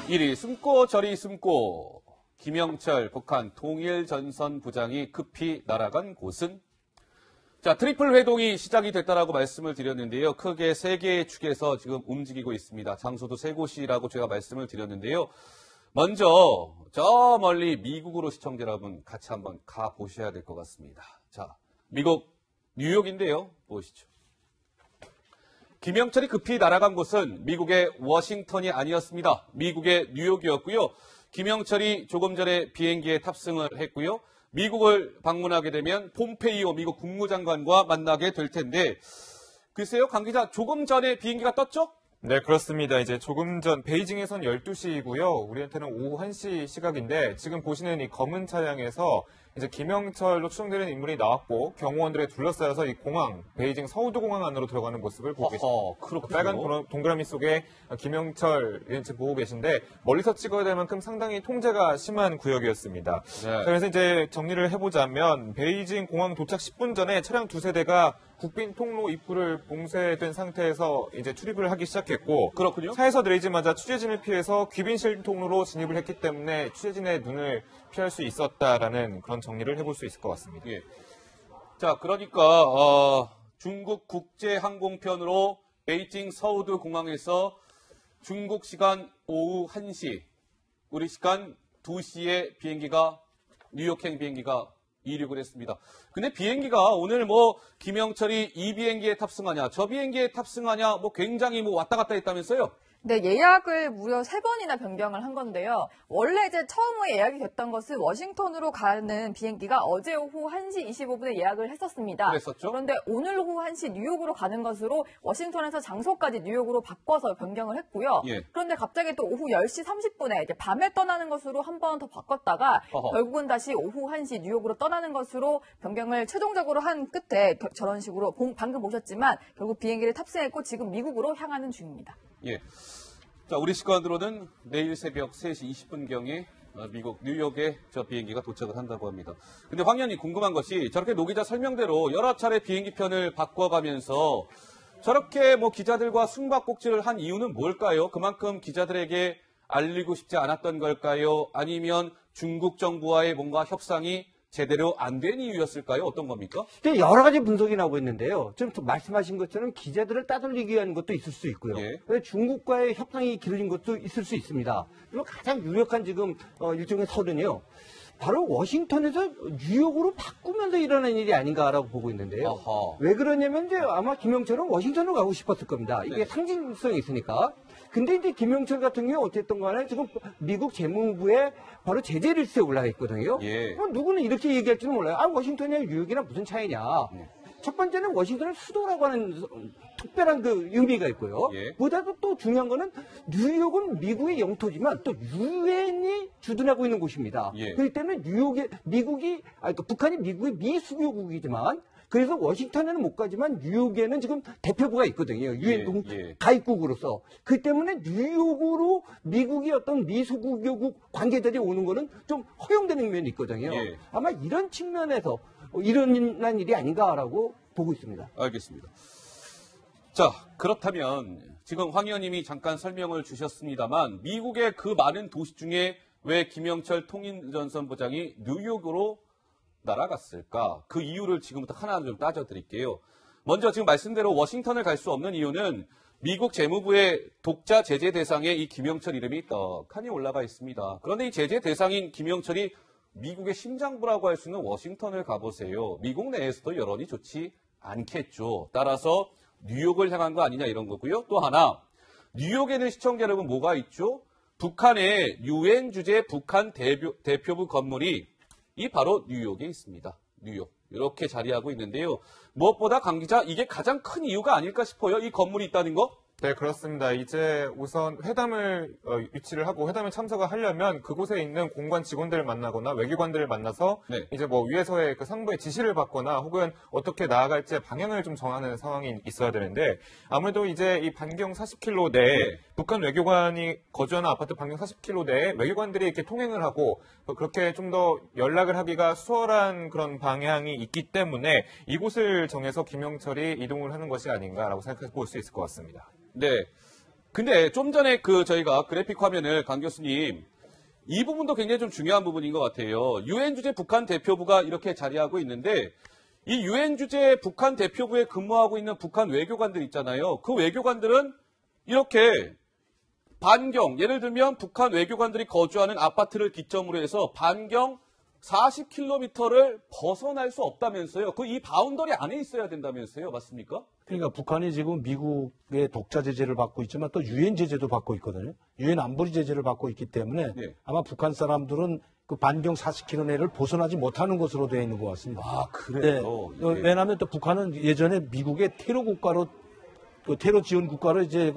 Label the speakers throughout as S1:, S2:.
S1: 이리 숨고 저리 숨고 김영철 북한 통일전선부장이 급히 날아간 곳은? 자, 트리플 회동이 시작이 됐다라고 말씀을 드렸는데요. 크게 세 개의 축에서 지금 움직이고 있습니다. 장소도 세 곳이라고 제가 말씀을 드렸는데요. 먼저 저 멀리 미국으로 시청자 여러분 같이 한번 가보셔야 될 것 같습니다. 자, 미국 뉴욕인데요. 보시죠. 김영철이 급히 날아간 곳은 미국의 워싱턴이 아니었습니다. 미국의 뉴욕이었고요. 김영철이 조금 전에 비행기에 탑승을 했고요. 미국을 방문하게 되면 폼페이오 미국 국무장관과 만나게 될 텐데 글쎄요, 강 기자, 조금 전에 비행기가 떴죠?
S2: 네, 그렇습니다. 이제 조금 전 베이징에선 12시이고요. 우리한테는 오후 1시 시각인데 지금 보시는 이 검은 차량에서 이제 김영철로 추정되는 인물이 나왔고 경호원들에 둘러싸여서 이 공항, 베이징 서우드 공항 안으로 들어가는 모습을 보고 계십니다.
S1: 그렇군요.
S2: 빨간 동그라미 속에 김영철 지금 보고 계신데 멀리서 찍어야 될 만큼 상당히 통제가 심한 구역이었습니다.
S1: 네.
S2: 그래서 이제 정리를 해보자면 베이징 공항 도착 10분 전에 차량 두세 대가 국빈 통로 입구를 봉쇄된 상태에서 이제 출입을 하기 시작했고,
S1: 그렇군요.
S2: 차에서 내리자마자 취재진을 피해서 귀빈실 통로로 진입을 했기 때문에 취재진의 눈을 피할 수 있었다라는 그런 정리를 해볼 수 있을 것 같습니다.
S1: 예. 자, 그러니까 중국 국제항공편으로 베이징 서우드 공항에서 중국 시간 오후 1시, 우리 시간 2시에 비행기가 뉴욕행 비행기가 이륙을 했습니다. 근데 비행기가 오늘 김영철이 이 비행기에 탑승하냐, 저 비행기에 탑승하냐, 굉장히 왔다 갔다 했다면서요?
S3: 네, 예약을 무려 3번이나 변경을 한 건데요. 원래 이제 처음에 예약이 됐던 것은 워싱턴으로 가는 비행기가 어제 오후 1시 25분에 예약을 했었습니다.
S1: 그랬었죠?
S3: 그런데 오늘 오후 1시 뉴욕으로 가는 것으로 워싱턴에서 장소까지 뉴욕으로 바꿔서 변경을 했고요.
S1: 예.
S3: 그런데 갑자기 또 오후 10시 30분에 이제 밤에 떠나는 것으로 한 번 더 바꿨다가 결국은 다시 오후 1시 뉴욕으로 떠나는 것으로 변경을 최종적으로 한 끝에 저런 식으로 방금 보셨지만 결국 비행기를 탑승했고 지금 미국으로 향하는 중입니다.
S1: 예. 자, 우리 시간으로는 내일 새벽 3시 20분경에 미국 뉴욕에 저 비행기가 도착을 한다고 합니다. 근데 황 의원님 궁금한 것이 저렇게 노 기자 설명대로 여러 차례 비행기 편을 바꿔가면서 저렇게 기자들과 숨바꼭질을 한 이유는 뭘까요? 그만큼 기자들에게 알리고 싶지 않았던 걸까요? 아니면 중국 정부와의 뭔가 협상이 제대로 안 된 이유였을까요? 어떤 겁니까?
S4: 여러 가지 분석이 나오고 있는데요. 좀 말씀하신 것처럼 기자들을 따돌리기 위한 것도 있을 수 있고요.
S1: 예.
S4: 중국과의 협상이 길어진 것도 있을 수 있습니다. 그리고 가장 유력한 지금 일종의 설은요. 바로 워싱턴에서 뉴욕으로 바꾸면서 일어난 일이 아닌가라고 보고 있는데요.
S1: 아하.
S4: 왜 그러냐면 이제 아마 김영철은 워싱턴으로 가고 싶었을 겁니다. 이게
S1: 네.
S4: 상징성이 있으니까. 근데 이제 김영철 같은 경우 어쨌든 간에 지금 미국 재무부에 바로 제재 리스트에 올라가 있거든요.
S1: 예.
S4: 누구는 이렇게 얘기할지는 몰라요. 뉴욕이나 뉴욕이나 무슨 차이냐. 첫 번째는 워싱턴은 수도라고 하는 특별한 의미가 있고요.
S1: 예.
S4: 보다도 또 중요한 거는 뉴욕은 미국의 영토지만 또 유엔이 주둔하고 있는 곳입니다.
S1: 예.
S4: 그렇기 때문에 북한이 미국의 미수교국이지만 그래서 워싱턴에는 못 가지만 뉴욕에는 지금 대표부가 있거든요. 유엔 가입국으로서. 그 때문에 뉴욕으로 미국의 어떤 미수교국 관계자들이 오는 거는 좀 허용되는 면이 있거든요.
S1: 예.
S4: 아마 이런 측면에서 일어난 일이 아닌가라고 보고 있습니다.
S1: 알겠습니다. 자, 그렇다면 지금 황 의원님이 잠깐 설명을 주셨습니다만 미국의 그 많은 도시 중에 왜 김영철 통일전선부장이 뉴욕으로 날아갔을까? 그 이유를 지금부터 하나하나 좀 따져드릴게요. 먼저 지금 말씀대로 워싱턴을 갈 수 없는 이유는 미국 재무부의 독자 제재 대상에 이 김영철 이름이 떡하니 올라가 있습니다. 그런데 이 제재 대상인 김영철이 미국의 심장부라고 할 수 있는 워싱턴을 가보세요. 미국 내에서도 여론이 좋지 않겠죠. 따라서 뉴욕을 향한 거 아니냐 이런 거고요. 또 하나, 뉴욕에는 시청자 여러분 뭐가 있죠? 북한의 유엔 주재 북한 대표부 건물이 이 바로 뉴욕에 있습니다. 뉴욕. 이렇게 자리하고 있는데요. 무엇보다 강 기자, 이게 가장 큰 이유가 아닐까 싶어요. 이 건물이 있다는 거?
S2: 네, 그렇습니다. 이제 우선 회담을 유치를 하고 회담에 참석을 하려면 그곳에 있는 공관 직원들을 만나거나 외교관들을 만나서
S1: 네.
S2: 이제 위에서의 그 상부의 지시를 받거나 혹은 어떻게 나아갈지 방향을 좀 정하는 상황이 있어야 되는데 아무래도 이제 이 반경 40km 내에 북한 외교관이 거주하는 아파트 반경 40km 내에 외교관들이 이렇게 통행을 하고 그렇게 좀 더 연락을 하기가 수월한 그런 방향이 있기 때문에 이곳을 정해서 김영철이 이동을 하는 것이 아닌가라고 생각해 볼 수 있을 것 같습니다.
S1: 네. 근데 좀 전에 저희가 그래픽 화면을 강 교수님 이 부분도 굉장히 좀 중요한 부분인 것 같아요. 유엔 주재 북한 대표부가 이렇게 자리하고 있는데 이 유엔 주재 북한 대표부에 근무하고 있는 북한 외교관들 있잖아요. 그 외교관들은 이렇게 반경, 예를 들면 북한 외교관들이 거주하는 아파트를 기점으로 해서 반경 40km를 벗어날 수 없다면서요. 이 바운더리 안에 있어야 된다면서요. 맞습니까?
S5: 그러니까 북한이 지금 미국의 독자 제재를 받고 있지만 또 유엔 제재도 받고 있거든요. 유엔 안보리 제재를 받고 있기 때문에
S1: 네.
S5: 아마 북한 사람들은 그 반경 40km 내를 벗어나지 못하는 것으로 되어 있는 것 같습니다.
S1: 아, 그래요?
S5: 네. 왜냐하면 또 북한은 예전에 미국의 테러 국가로 테러 지원 국가로 이제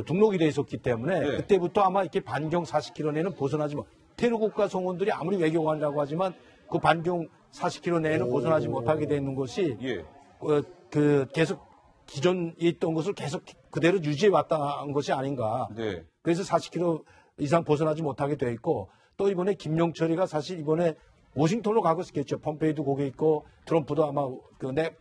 S5: 등록이 돼 있었기 때문에
S1: 네.
S5: 그때부터 아마 이렇게 반경 40km 내는 벗어나지 못. 테러 국가 성원들이 아무리 외교관이라고 하지만 그 반경 40km 내에는 벗어나지 못하게 돼 있는 것이
S1: 예.
S5: 계속 기존에 있던 것을 계속 그대로 유지해 왔다는 것이 아닌가.
S1: 네.
S5: 그래서 40km 이상 벗어나지 못하게 돼 있고 또 이번에 김용철이가 사실 이번에 워싱턴으로 가고 있겠죠. 폼페이도 거기 있고 트럼프도 아마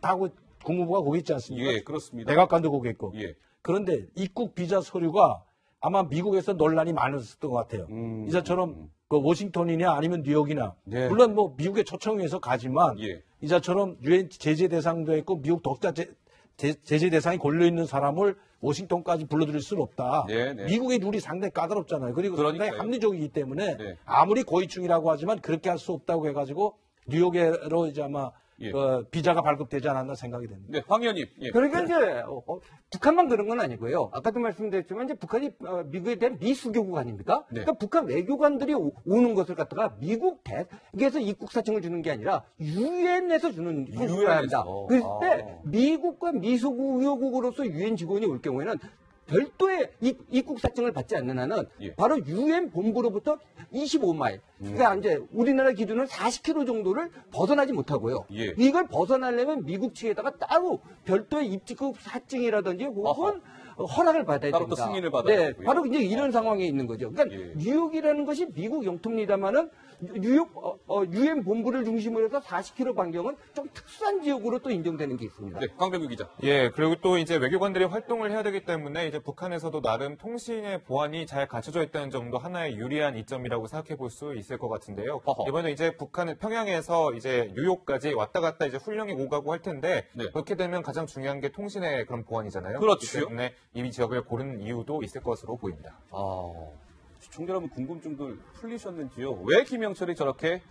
S5: 하고 국무부가 거기 있지 않습니까?
S1: 예, 그렇습니다.
S5: 백악관도 거기 있고.
S1: 예.
S5: 그런데 입국 비자 서류가 아마 미국에서 논란이 많았던 것 같아요. 이자처럼 워싱턴이냐 아니면 뉴욕이나
S1: 네.
S5: 물론 뭐 미국에 초청해서 가지만
S1: 예.
S5: 이자처럼 유엔 제재 대상도 있고 미국 독자 제재 대상이 걸려 있는 사람을 워싱턴까지 불러들일 수는 없다.
S1: 네, 네.
S5: 미국의 룰이 상당히 까다롭잖아요. 그리고
S1: 그러니까요.
S5: 상당히 합리적이기 때문에
S1: 네.
S5: 아무리 고위층이라고 하지만 그렇게 할 수 없다고 해가지고 뉴욕으로 이제 아마
S1: 예.
S5: 비자가 발급되지 않았나 생각이 됩니다.
S1: 네, 황 의원님. 예.
S4: 그러니까 이제 북한만 그런 건 아니고요. 아까도 말씀드렸지만 이제 북한이 미국에 대한 미수교국 아닙니까?
S1: 네.
S4: 그러니까 북한 외교관들이 오는 것을 갖다가 미국 대에서 입국 사청을 주는 게 아니라 유엔에서 주는
S1: UN 에서.
S4: 합니다. 그럴 때 미국과 미수교국으로서 유엔 직원이 올 경우에는 별도의 입국 사청을 받지 않는 한은
S1: 예.
S4: 바로 유엔 본부로부터 25마일. 그러니까 이제 우리나라 기준으로 40km 정도를 벗어나지 못하고요.
S1: 예.
S4: 이걸 벗어나려면 미국 측에다가 따로 별도의 입국 사증이라든지 혹은 허락을 받아야
S1: 따로 또
S4: 됩니다.
S1: 승인을 받아야
S4: 네,
S1: 되고요.
S4: 바로 이제 이런 상황에 있는 거죠. 그러니까
S1: 예.
S4: 뉴욕이라는 것이 미국 영토입니다만은 뉴욕 유엔 본부를 중심으로 해서 40km 반경은 좀 특수한 지역으로 또 인정되는 게 있습니다.
S1: 네, 강병규 기자.
S2: 예, 그리고 또 이제 외교관들이 활동을 해야 되기 때문에 이제 북한에서도 나름 통신의 보안이 잘 갖춰져 있다는 점도 하나의 유리한 이점이라고 생각해 볼 수 있을 것 같은데요.
S1: 어허.
S2: 이번에 이제 북한은 평양에서 이제 뉴욕까지 왔다 갔다 이제 훈련이 오가고 할 텐데
S1: 네.
S2: 그렇게 되면 가장 중요한 게 통신의 그런 보안이잖아요.
S1: 그렇죠.
S2: 그렇기 때문에 이 지역을 고른 이유도 있을 것으로 보입니다.
S1: 시청자 여러분 궁금증들 풀리셨는지요? 왜 김영철이 저렇게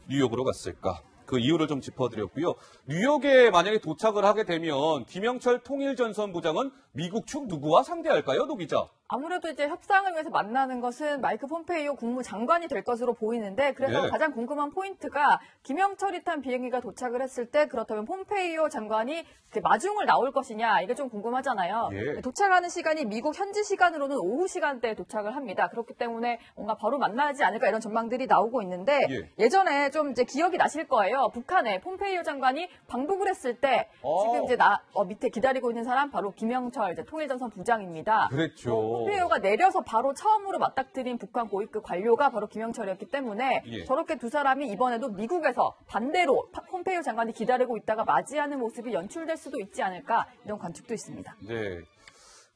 S1: 뉴욕으로 갔을까? 그 이유를 좀 짚어드렸고요. 뉴욕에 만약에 도착을 하게 되면 김영철 통일전선부장은 미국 측 누구와 상대할까요, 노 기자?
S3: 아무래도 이제 협상을 위해서 만나는 것은 마이크 폼페이오 국무장관이 될 것으로 보이는데 그래서
S1: 네.
S3: 가장 궁금한 포인트가 김영철이 탄 비행기가 도착을 했을 때 그렇다면 폼페이오 장관이 마중을 나올 것이냐 이게 좀 궁금하잖아요.
S1: 예.
S3: 도착하는 시간이 미국 현지 시간으로는 오후 시간대에 도착을 합니다. 그렇기 때문에 뭔가 바로 만나지 않을까 이런 전망들이 나오고 있는데 예전에 좀 이제 기억이 나실 거예요. 북한에 폼페이오 장관이 방북을 했을 때 지금 이제 밑에 기다리고 있는 사람 바로 김영철 이제 통일전선 부장입니다.
S1: 그랬죠.
S3: 폼페이오가 내려서 바로 처음으로 맞닥뜨린 북한 고위급 관료가 바로 김영철이었기 때문에
S1: 예.
S3: 저렇게 두 사람이 이번에도 미국에서 반대로 폼페이오 장관이 기다리고 있다가 맞이하는 모습이 연출될 수도 있지 않을까 이런 관측도 있습니다.
S1: 네.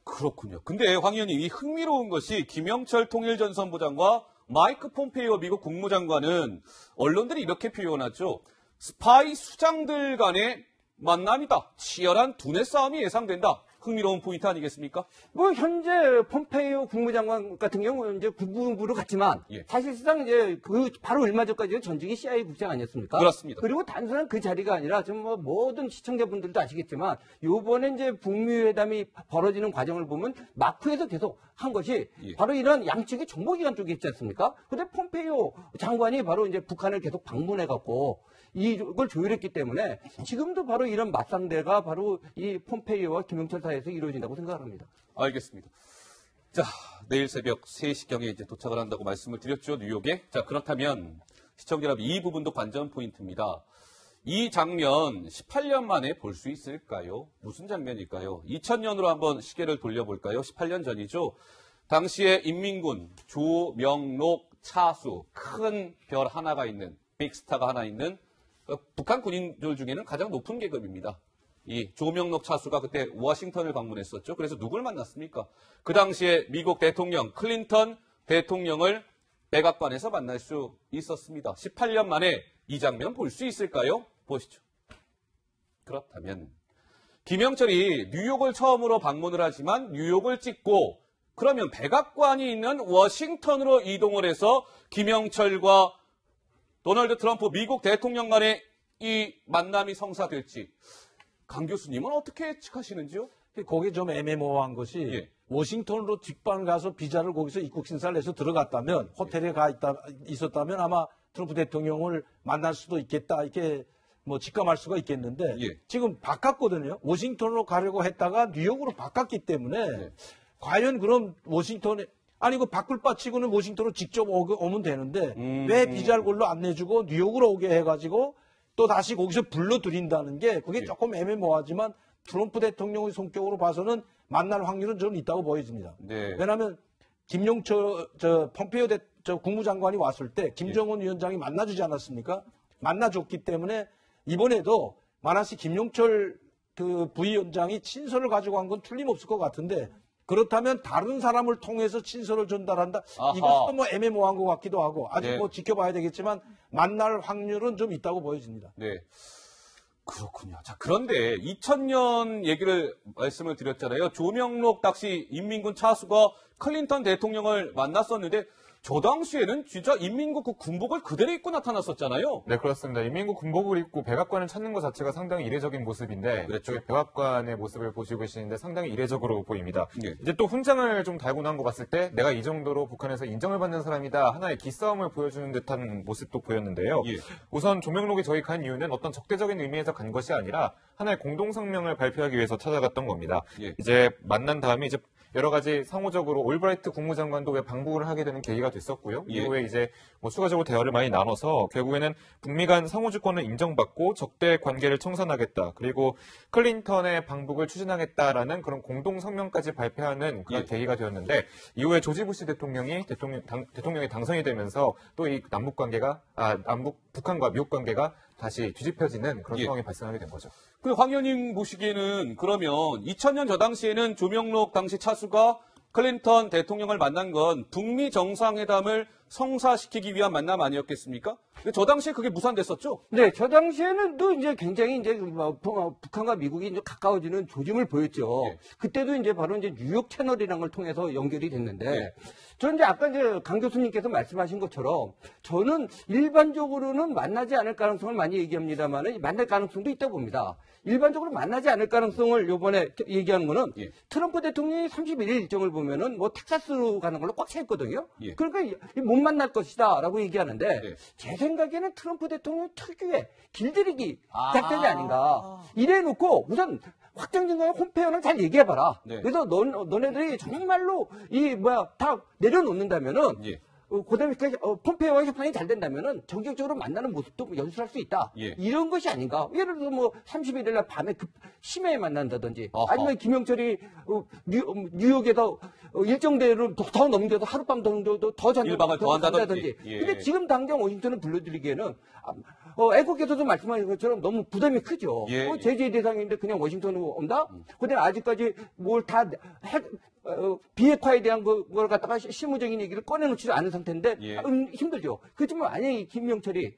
S1: 그렇군요. 근데 황 의원님, 이 흥미로운 것이 김영철 통일전선부장과 마이크 폼페이오 미국 국무장관은 언론들이 이렇게 표현하죠. 스파이 수장들 간의 만남이다. 치열한 두뇌 싸움이 예상된다. 흥미로운 포인트 아니겠습니까?
S4: 뭐 현재 폼페이오 국무장관 같은 경우는 이제 국무부로 갔지만
S1: 예.
S4: 사실상 이제 바로 얼마 전까지 전직이 CIA 국장 아니었습니까?
S1: 그렇습니다.
S4: 그리고 단순한 그 자리가 아니라 좀 뭐 모든 시청자분들도 아시겠지만 요번에 이제 북미 회담이 벌어지는 과정을 보면 마크에서 계속 한 것이
S1: 예.
S4: 바로 이런 양측의 정보기관 쪽에 있지 않습니까? 근데 폼페이오 장관이 바로 이제 북한을 계속 방문해 갖고 이걸 조율했기 때문에 지금도 바로 이런 맞상대가 바로 이 폼페이오와 김영철 사이에서 이루어진다고 생각합니다.
S1: 알겠습니다. 자, 내일 새벽 3시경에 이제 도착을 한다고 말씀을 드렸죠, 뉴욕에. 자, 그렇다면 시청자 여러분, 이 부분도 관전 포인트입니다. 이 장면 18년 만에 볼 수 있을까요? 무슨 장면일까요? 2000년으로 한번 시계를 돌려볼까요? 18년 전이죠. 당시에 인민군, 조명록, 차수, 큰 별 하나가 있는, 빅스타가 하나 있는 북한 군인들 중에는 가장 높은 계급입니다. 이 조명록 차수가 그때 워싱턴을 방문했었죠. 그래서 누굴 만났습니까? 그 당시에 미국 대통령 클린턴 대통령을 백악관에서 만날 수 있었습니다. 18년 만에 이 장면 볼 수 있을까요? 보시죠. 그렇다면 김영철이 뉴욕을 처음으로 방문을 하지만 뉴욕을 찍고 그러면 백악관이 있는 워싱턴으로 이동을 해서 김영철과 도널드 트럼프 미국 대통령 간의 이 만남이 성사될지 강 교수님은 어떻게 예측하시는지요?
S5: 거기 좀 애매모호한 것이
S1: 예.
S5: 워싱턴으로 직방 가서 비자를 거기서 입국 심사를 해서 들어갔다면 호텔에 있었다면 아마 트럼프 대통령을 만날 수도 있겠다 이렇게 뭐 직감할 수가 있겠는데
S1: 예.
S5: 지금 바꿨거든요. 워싱턴으로 가려고 했다가 뉴욕으로 바꿨기 때문에 과연 그럼 워싱턴에 아니 그 바꿀 바치고는 워싱턴으로 직접 오면 되는데 왜 비자를 걸로 안 내주고 뉴욕으로 오게 해가지고 또 다시 거기서 불러들인다는 게 그게 조금 애매모호하지만 트럼프 대통령의 성격으로 봐서는 만날 확률은 좀 있다고 보여집니다.
S1: 네.
S5: 왜냐하면 김용철 폼페이오 국무장관이 왔을 때 김정은 위원장이 만나주지 않았습니까? 만나줬기 때문에 이번에도 만약에 김용철 그 부위원장이 친서를 가지고 간 건 틀림없을 것 같은데 그렇다면 다른 사람을 통해서 친서를 전달한다.
S1: 아하.
S5: 이것도 뭐 애매모호한 것 같기도 하고 아직
S1: 네.
S5: 뭐 지켜봐야 되겠지만 만날 확률은 좀 있다고 보여집니다.
S1: 네. 그렇군요. 자, 그런데 2000년 얘기를 말씀을 드렸잖아요. 조명록 당시 인민군 차수가 클린턴 대통령을 만났었는데 저 당시에는 진짜 인민국 그 군복을 그대로 입고 나타났었잖아요.
S2: 네, 그렇습니다. 인민국 군복을 입고 백악관을 찾는 것 자체가 상당히 이례적인 모습인데,
S1: 그렇죠.
S2: 저희 백악관의 모습을 보시고 계시는데 상당히 이례적으로 보입니다.
S1: 예.
S2: 이제 또 훈장을 좀 달고 난 거 봤을 때, 내가 이 정도로 북한에서 인정을 받는 사람이다, 하나의 기싸움을 보여주는 듯한 모습도 보였는데요.
S1: 예.
S2: 우선 조명록이 저희 간 이유는 어떤 적대적인 의미에서 간 것이 아니라 하나의 공동성명을 발표하기 위해서 찾아갔던 겁니다.
S1: 예.
S2: 이제 만난 다음에 이제 여러 가지 상호적으로 올브라이트 국무장관도 왜 방북을 하게 되는 계기가 됐었고요.
S1: 예.
S2: 이후에 이제 뭐 추가적으로 대화를 많이 나눠서 결국에는 북미 간 상호주권을 인정받고 적대 관계를 청산하겠다. 그리고 클린턴의 방북을 추진하겠다라는 그런 공동 성명까지 발표하는 그런
S1: 예.
S2: 계기가 되었는데 이후에 조지 부시 대통령이 대통령이 당선이 되면서 또 이 남북 관계가 북한과 미국 관계가 다시 뒤집혀지는 그런
S1: 예.
S2: 상황이 발생하게 된 거죠.
S1: 그 황 의원님 보시기에는 그러면 2000년 저 당시에는 조명록 당시 차수가 클린턴 대통령을 만난 건 북미 정상회담을 성사시키기 위한 만남 아니었겠습니까? 근데 저 당시에 그게 무산됐었죠?
S4: 네, 저 당시에는 또 이제 굉장히 이제 북한과 미국이 이제 가까워지는 조짐을 보였죠.
S1: 예.
S4: 그때도 이제 바로 이제 뉴욕 채널이라는 걸 통해서 연결이 됐는데,
S1: 예.
S4: 저는 이제 아까 이제 강 교수님께서 말씀하신 것처럼 저는 일반적으로는 만나지 않을 가능성을 많이 얘기합니다만 만날 가능성도 있다고 봅니다. 일반적으로 만나지 않을 가능성을 요번에 얘기하는 거는
S1: 예.
S4: 트럼프 대통령이 31일 일정을 보면은 뭐 텍사스로 가는 걸로 꽉 차 있거든요.
S1: 예.
S4: 그러니까 못 만날 것이다 라고 얘기하는데
S1: 네.
S4: 제 생각에는 트럼프 대통령 특유의 길들이기
S1: 아.
S4: 작전이 아닌가. 이래 놓고 우선 확정적인 홈페이지는 잘 얘기해봐라.
S1: 네.
S4: 그래서 너네들이 정말로 다 내려놓는다면은
S1: 예.
S4: 그다음에 폼페이오와 협상이 잘 된다면은 정격적으로 만나는 모습도 연출할 수 있다.
S1: 예.
S4: 이런 것이 아닌가. 예를 들어서 뭐 31일 날 밤에 심야에 만난다든지
S1: 아하.
S4: 아니면 김영철이 뉴욕에서 일정대로 더 넘겨서 하룻밤 정도 더
S1: 일박을 더 한다든지. 예.
S4: 근데 지금 당장 워싱턴을 불러들이기에는 애국께서도 말씀하신 것처럼 너무 부담이 크죠.
S1: 예.
S4: 제재 대상인데 그냥 워싱턴으로 온다? 근데 아직까지 뭘 다 비핵화에 대한 걸 갖다가 실무적인 얘기를 꺼내놓지도 않은 상태인데
S1: 예.
S4: 힘들죠. 그렇지만 만약에 김영철이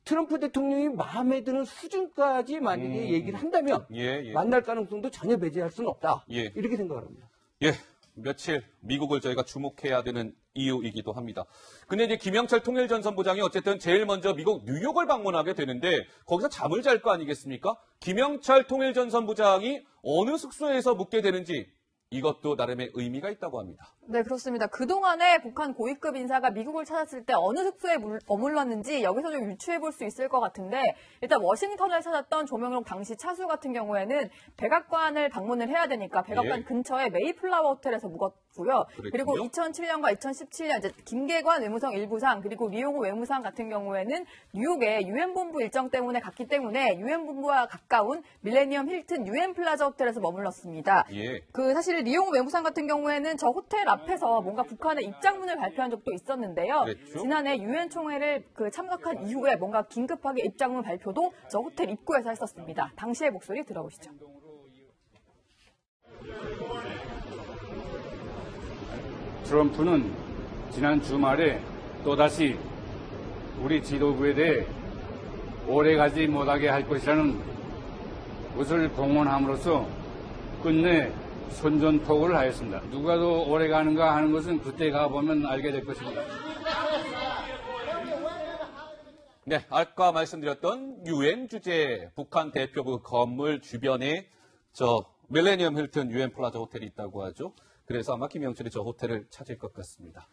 S4: 트럼프 대통령이 마음에 드는 수준까지 만약에 얘기를 한다면
S1: 예.
S4: 만날 가능성도 전혀 배제할 수는 없다.
S1: 예.
S4: 이렇게 생각합니다.
S1: 예, 며칠 미국을 저희가 주목해야 되는 이유이기도 합니다. 근데 이제 김영철 통일전선부장이 어쨌든 제일 먼저 미국 뉴욕을 방문하게 되는데 거기서 잠을 잘 거 아니겠습니까? 김영철 통일전선부장이 어느 숙소에서 묵게 되는지 이것도 나름의 의미가 있다고 합니다.
S3: 네, 그렇습니다. 그동안에 북한 고위급 인사가 미국을 찾았을 때 어느 숙소에 머물렀는지 여기서 좀 유추해 볼 수 있을 것 같은데 일단 워싱턴을 찾았던 조명록 당시 차수 같은 경우에는 백악관을 방문을 해야 되니까 백악관
S1: 예.
S3: 근처에 메이플라워 호텔에서 묵었고요. 그리고
S1: 그랬군요.
S3: 2007년과 2017년 이제 김계관 외무성 일부상 그리고 리용호 외무상 같은 경우에는 뉴욕에 유엔 본부 일정 때문에 갔기 때문에 유엔 본부와 가까운 밀레니엄 힐튼 유엔 플라자 호텔에서 머물렀습니다.
S1: 예.
S3: 그 사실 사실 리용호 외무상 같은 경우에는 저 호텔 앞에서 뭔가 북한의 입장문을 발표한 적도 있었는데요.
S1: 그랬죠?
S3: 지난해 유엔 총회를 참석한 이후에 뭔가 긴급하게 입장문 발표도 저 호텔 입구에서 했었습니다. 당시의 목소리 들어보시죠.
S6: 트럼프는 지난 주말에 또다시 우리 지도부에 대해 오래가지 못하게 할 것이라는 것을 공언함으로써 끝내 선전포고를 하였습니다. 누가 더 오래 가는가 하는 것은 그때 가보면 알게 될 것입니다.
S1: 네, 아까 말씀드렸던 유엔 주재 북한 대표부 건물 주변에 밀레니엄 힐튼 유엔 플라자 호텔이 있다고 하죠. 그래서 아마 김영철이 저 호텔을 찾을 것 같습니다.